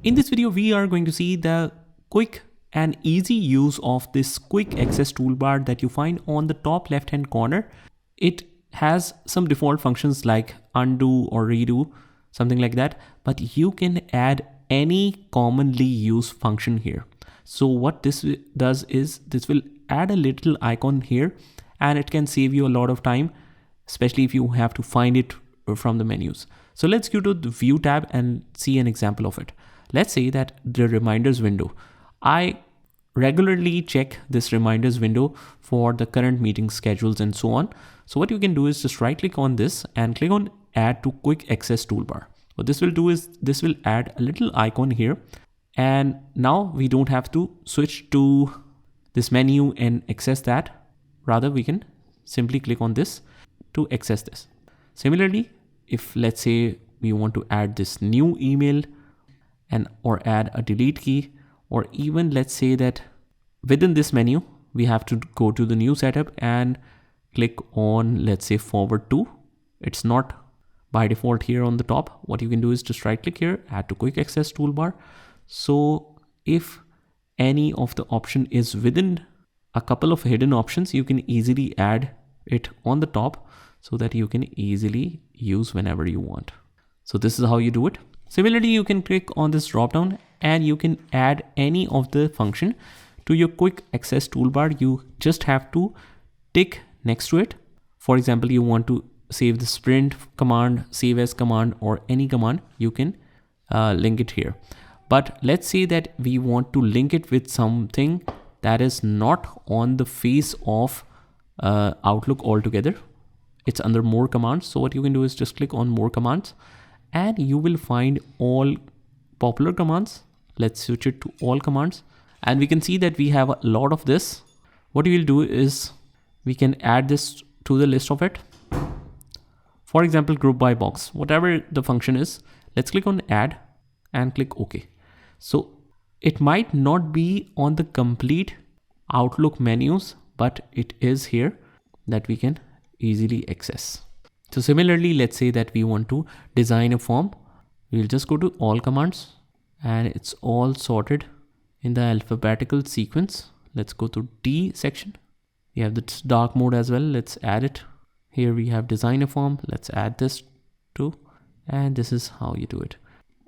In this video, we are going to see the quick and easy use of this quick access toolbar that you find on the top left hand corner. It has some default functions like undo or redo, something like that, but you can add any commonly used function here. So what this does is this will add a little icon here and it can save you a lot of time, especially if you have to find it from the menus. So let's go to the view tab and see an example of it. Let's say that the reminders window. I regularly check this reminders window for the current meeting schedules and so on. So what you can do is just right click on this and click on add to quick access toolbar. What this will do is this will add a little icon here. And now we don't have to switch to this menu and access that. Rather, we can simply click on this to access this. Similarly, if let's say we want to add this new email and or add a delete key, or even let's say that within this menu, we have to go to the new setup and click on, let's say, forward to. It's not by default here on the top. What you can do is just right click here, add to quick access toolbar. So if any of the option is within a couple of hidden options, you can easily add it on the top so that you can easily use whenever you want. So this is how you do it. Similarly, you can click on this drop down and you can add any of the function to your quick access toolbar. You just have to tick next to it. For example, you want to save the sprint command, save as command, or any command, you can link it here. But let's say that we want to link it with something that is not on the face of Outlook altogether. It's under more commands. So what you can do is just click on more commands and you will find all popular commands. Let's switch it to all commands and we can see that we have a lot of this. What we will do is we can add this to the list of it. For example, group by box, whatever the function is, let's click on add and click OK. So it might not be on the complete Outlook menus, but it is here that we can easily access. So similarly, let's say that we want to design a form. We'll just go to all commands and it's all sorted in the alphabetical sequence. Let's go to D section. We have the dark mode as well. Let's add it. Here we have design a form. Let's add this too. And this is how you do it.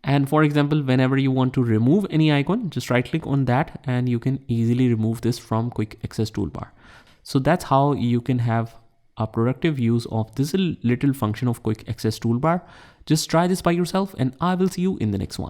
And for example, whenever you want to remove any icon, just right click on that and you can easily remove this from quick access toolbar. So that's how you can have a productive use of this little function of quick access toolbar. Just try this by yourself and I will see you in the next one.